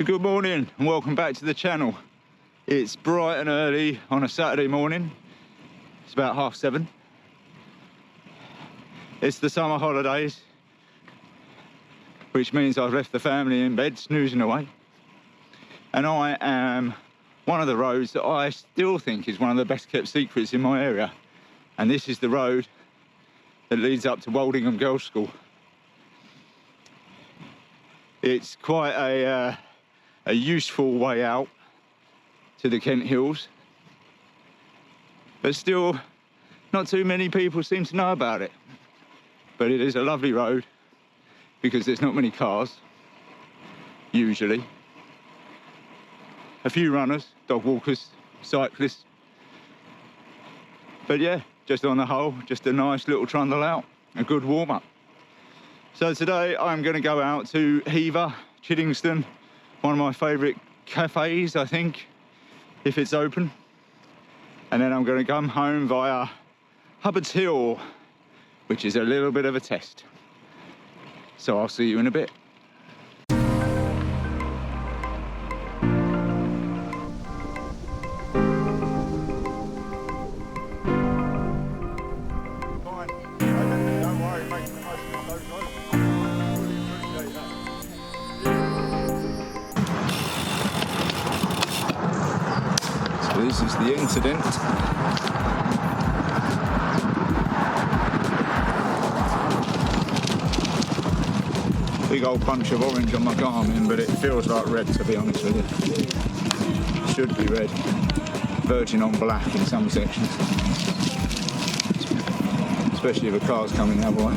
Good morning and welcome back to the channel. It's bright and early on a Saturday morning. It's about 7:30. It's the summer holidays, which means I've left the family in bed snoozing away. And I am one of the roads that I still think is one of the best kept secrets in my area. And this is the road that leads up to Woldingham Girls' School. It's quite a useful way out to the Kent Hills, but still not too many people seem to know about it. But it is a lovely road because there's not many cars, usually. A few runners, dog walkers, cyclists. But yeah, just on the whole, just a nice little trundle out, a good warm-up. So today I'm going to go out to Hever, Chiddingstone, one of my favourite cafes, I think, if it's open. And then I'm going to come home via Hubbards Hill, which is a little bit of a test. So I'll see you in a bit. This is the Enterdent. Big old bunch of orange on my Garmin, but it feels like red, to be honest with you. Should be red. Verging on black in some sections. Especially if a car's coming that way.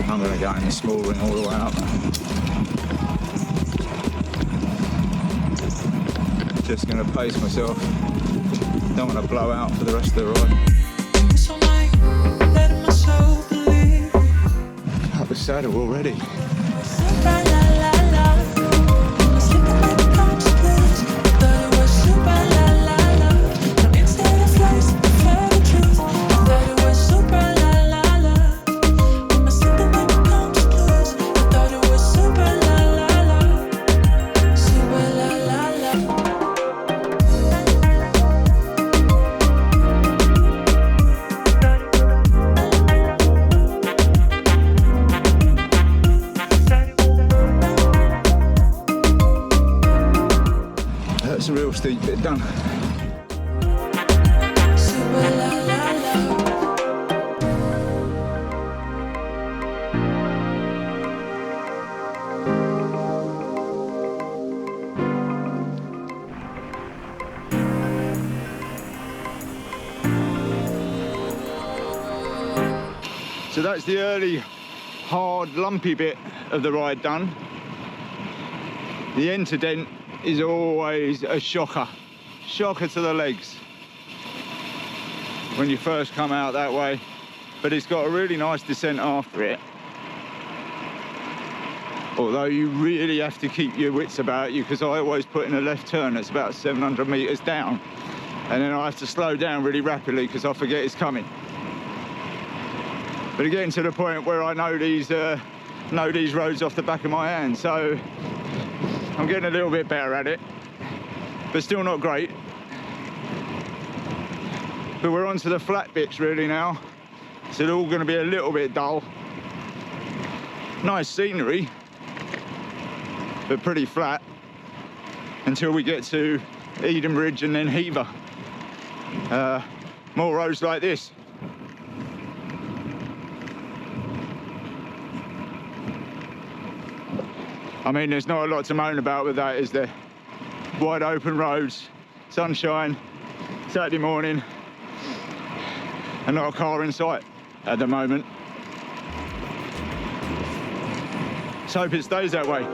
I'm going to go in the small ring all the way up. Just going to pace myself. Don't want to blow out for the rest of the ride. Up the saddle already. A real steep bit done. So that's the early, hard, lumpy bit of the ride done. The Enterdent is always a shocker to the legs when you first come out that way, but it's got a really nice descent after it, although you really have to keep your wits about you, because I always put in a left turn that's about 700 meters down, and then I have to slow down really rapidly because I forget it's coming. But getting to the point where I know these roads off the back of my hand, so I'm getting a little bit better at it, but still not great. But we're on to the flat bits really now, so they're all going to be a little bit dull. Nice scenery, but pretty flat until we get to Edenbridge and then Hever. More roads like this. I mean, there's not a lot to moan about with that, is there? Wide open roads, sunshine, Saturday morning, and not a car in sight at the moment. Let's hope it stays that way.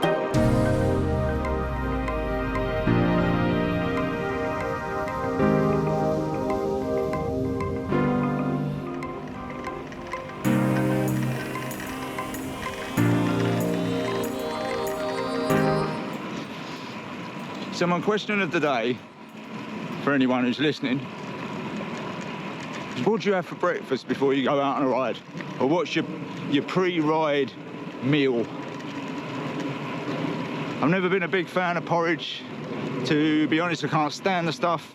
So my question of the day, for anyone who's listening, is what do you have for breakfast before you go out on a ride? Or what's your pre-ride meal? I've never been a big fan of porridge. To be honest, I can't stand the stuff.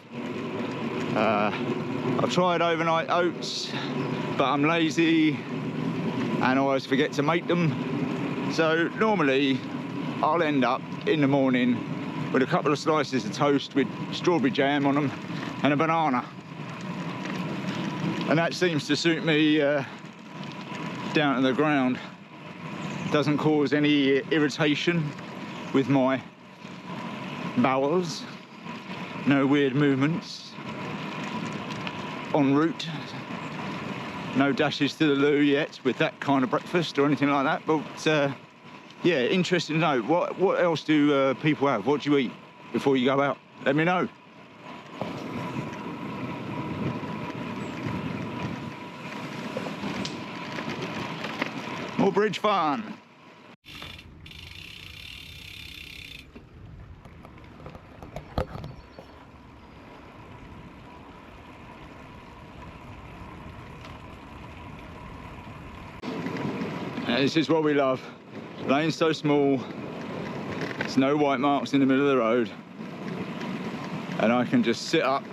I've tried overnight oats, but I'm lazy and I always forget to make them. So normally I'll end up in the morning with a couple of slices of toast with strawberry jam on them and a banana. And that seems to suit me down to the ground. Doesn't cause any irritation with my bowels. No weird movements en route. No dashes to the loo yet with that kind of breakfast or anything like that. But yeah, interesting to know. What else do people have? What do you eat before you go out? Let me know. More bridge fun. And this is what we love. Lane's so small, there's no white marks in the middle of the road, and I can just sit up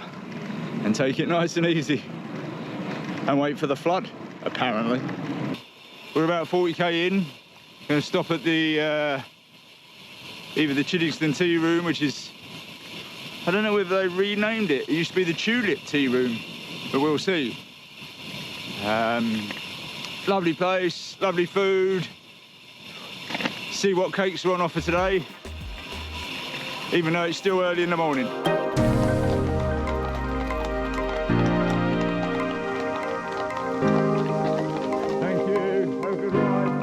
and take it nice and easy and wait for the flood, apparently. We're about 40k in. Going to stop at the either the Chiddingstone tea room, which is, I don't know whether they renamed it. It used to be the Tulip tea room, but we'll see. Lovely place, lovely food. See what cakes are on offer today, even though it's still early in the morning. Thank you, have a good ride.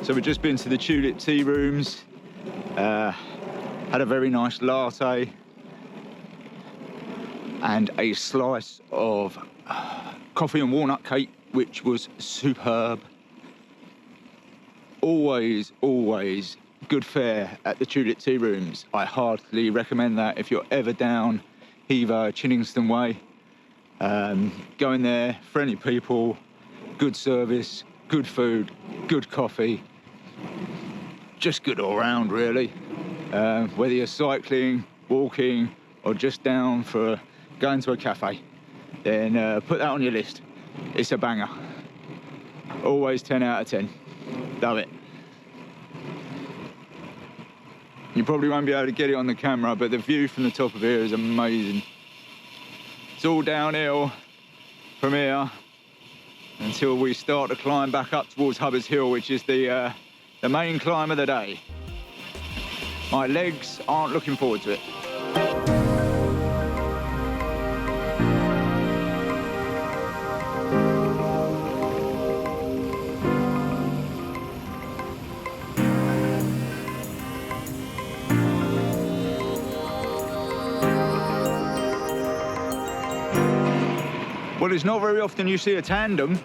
So we've just been to the Tulip tea rooms, had a very nice latte and a slice of coffee and walnut cake, which was superb. Always good fare at the Tulip tea rooms. I heartily recommend that if you're ever down Hever, Chiddingstone way. Go in there, friendly people, good service, good food, good coffee. Just good all round, really. Whether you're cycling, walking, or just down for going to a cafe, then put that on your list. It's a banger. Always 10 out of 10. Love it. You probably won't be able to get it on the camera, but the view from the top of here is amazing. It's all downhill from here until we start to climb back up towards Hubbards Hill, which is the main climb of the day. My legs aren't looking forward to it. Well, it's not very often you see a tandem.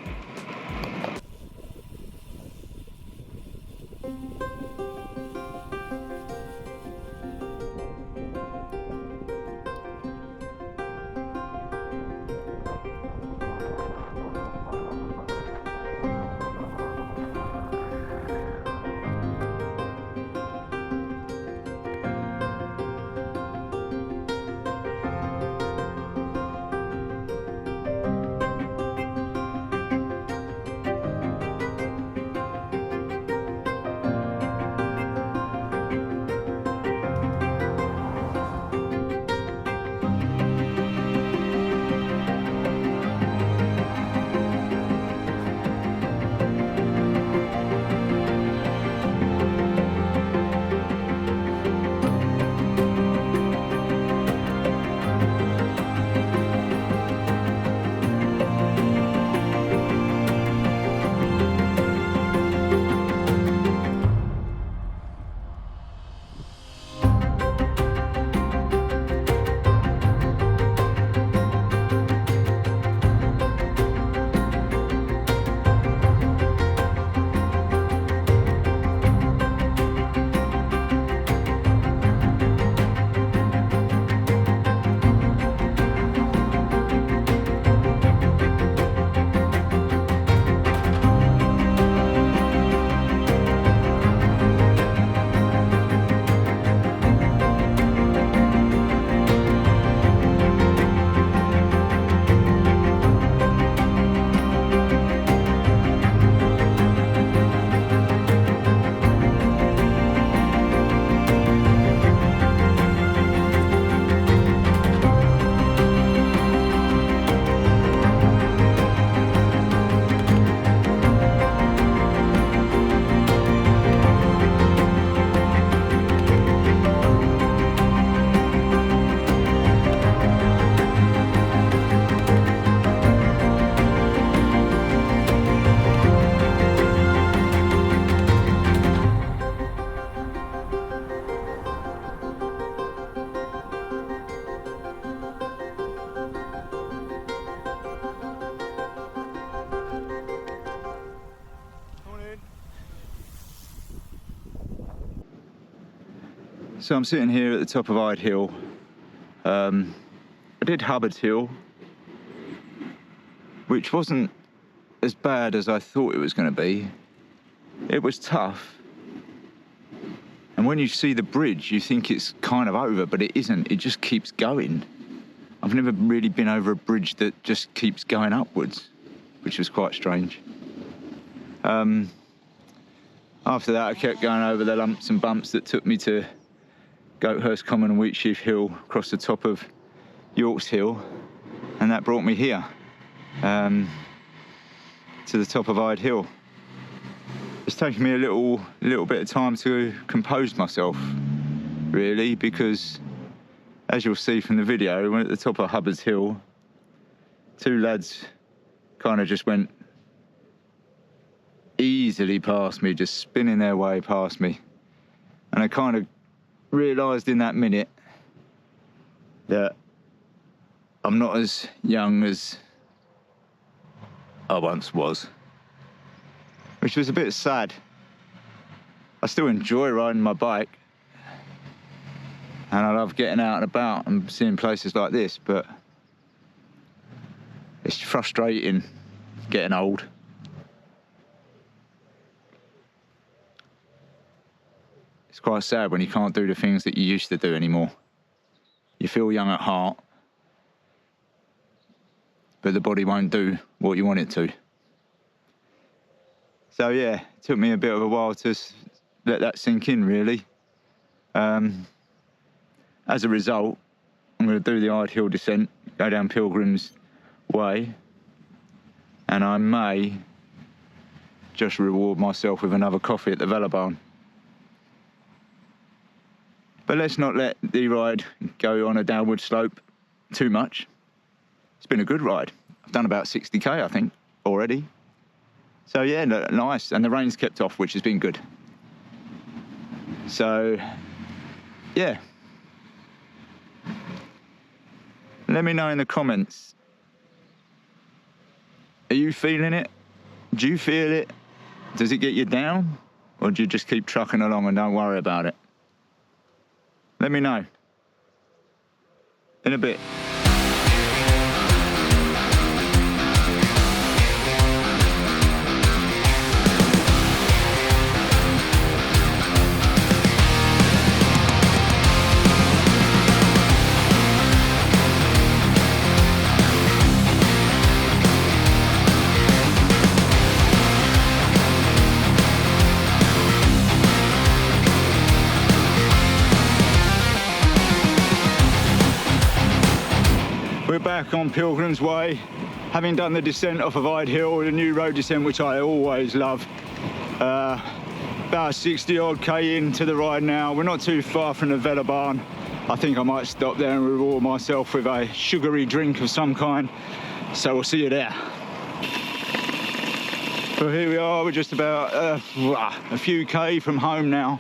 So I'm sitting here at the top of Hubbards Hill. I did Hubbards Hill, which wasn't as bad as I thought it was going to be. It was tough. And when you see the bridge, you think it's kind of over, but it isn't. It just keeps going. I've never really been over a bridge that just keeps going upwards, which was quite strange. After that, I kept going over the lumps and bumps that took me to Goathurst Common and Wheatsheaf Hill, across the top of Yorks Hill, and that brought me here, to the top of Hubbards Hill. It's taken me a little bit of time to compose myself, really, because as you'll see from the video, when at the top of Hubbards Hill, two lads kind of just went easily past me, just spinning their way past me. And I kind of realised in that minute that I'm not as young as I once was, which was a bit sad. I still enjoy riding my bike, and I love getting out and about and seeing places like this, but it's frustrating getting old. It's quite sad when you can't do the things that you used to do anymore. You feel young at heart, but the body won't do what you want it to. So yeah, it took me a bit of a while to let that sink in, really. As a result, I'm going to do the Hubbards Hill descent, go down Pilgrim's Way, and I may just reward myself with another coffee at the Velobahn. But let's not let the ride go on a downward slope too much. It's been a good ride. I've done about 60k, I think, already. So yeah, nice. And the rain's kept off, which has been good. So, yeah. Let me know in the comments. Are you feeling it? Do you feel it? Does it get you down? Or do you just keep trucking along and don't worry about it? Let me know. In a bit. We're back on Pilgrim's Way, having done the descent off of Hubbards Hill, the new road descent, which I always love. About 60 odd K into the ride now. We're not too far from the Velobahn. I think I might stop there and reward myself with a sugary drink of some kind. So we'll see you there. So here we are, we're just about a few K from home now.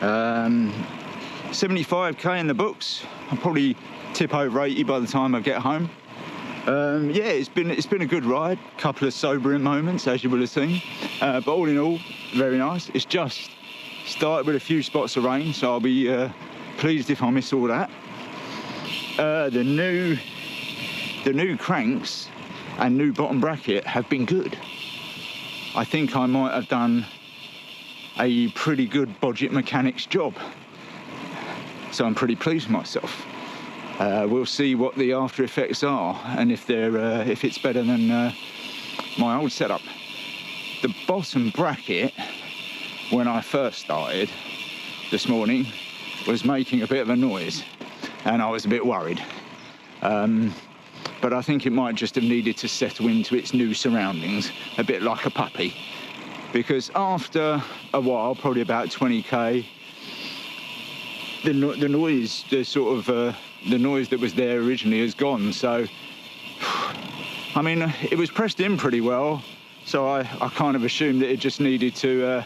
75k in the books. I'll probably tip over 80 by the time I get home. Yeah, it's been a good ride. Couple of sobering moments, as you will have seen, but all in all, very nice. It's just started with a few spots of rain, so I'll be pleased if I miss all that. The new cranks and new bottom bracket have been good. I think I might have done a pretty good budget mechanics job, so I'm pretty pleased with myself. We'll see what the after effects are and if it's better than my old setup. The bottom bracket, when I first started this morning, was making a bit of a noise, and I was a bit worried. But I think it might just have needed to settle into its new surroundings, a bit like a puppy. Because after a while, probably about 20k, the noise, the noise that was there originally has gone. So, I mean, it was pressed in pretty well, so I kind of assumed that it just needed to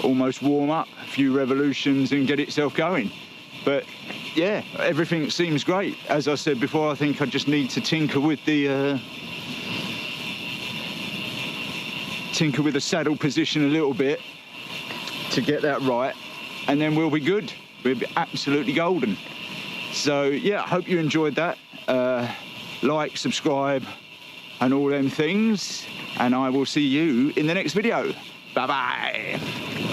almost warm up a few revolutions and get itself going. But yeah, everything seems great. As I said before, I think I just need to tinker with the saddle position a little bit to get that right, and then we'll be good. It'd be absolutely golden. So yeah, I hope you enjoyed that. Like, subscribe, and all them things. And I will see you in the next video. Bye-bye.